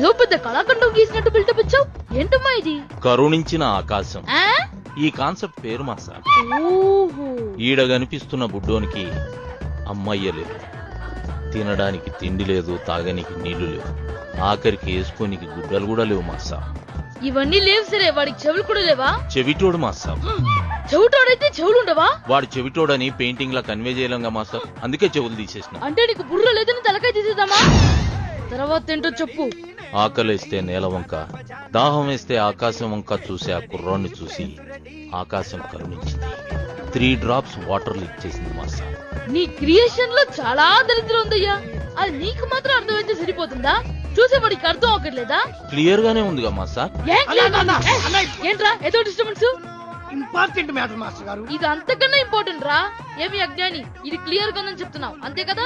ఏదో పెద్ద కళాఖండం గీసినట్టు బిల్డప్ ఇచ్చావు. ఏంటమ్మా ఇది? కరుణించిన ఆకాశం ఆ? ఈ కాన్సెప్ట్ పేరు మా సార్. ఓహో. ఈడ కనిపిస్తున్న బుడ్డోనికి అమ్మయ్య లేదు, తినడానికి తిండి లేదు, తాగనికి నీళ్లు లేవు, ఆఖరికి వేసుకోనికి గుడ్డలు కూడా లేవు మా సార్. ఇవన్నీ లేవు సరే, వాడికి చెవులు కూడా లేవా? చెవిటోడు మా సార్. చెవిటోడైతే చెవులు ఉండవా? వాడు చెవిటోడని పెయింటింగ్ లా కన్వే చేయలేంగా మా సార్, అందుకే చెవులు తీసేసిన. అంటే నీకు బుర్ర లేదని తలకాయ తీసేద్దామా? తర్వాత ఏంటో చెప్పు. ఆకలేస్తే నేల వంక, దాహం వేస్తే ఆకాశం వంక చూసి ఆ కుర్రాన్ని చూసి ఆకాశం కరుణించింది. 3 drops వాటర్ లీక్ చేసింది మా సార్. నీ క్రియేషన్ లో చాలా దరిద్రం ఉందయ్యా. అది నీకు మాత్రం అర్థమైతే సరిపోతుందా? చూసేవాడికి అర్థం అవ్వట్లేదా? క్లియర్ గానే ఉందిగా మా సార్. ఏంట్రా ఏదో డిస్టర్బెన్స్? ఇంపార్టెంట్ మ్యాటర్ మాస్టర్ గారు. ఇది అంతకన్నా ఇంపార్టెంట్ రా. ఏమి అజ్ఞాని, ఇది క్లియర్ గా ఉందని చెప్తున్నావు అంతే కదా?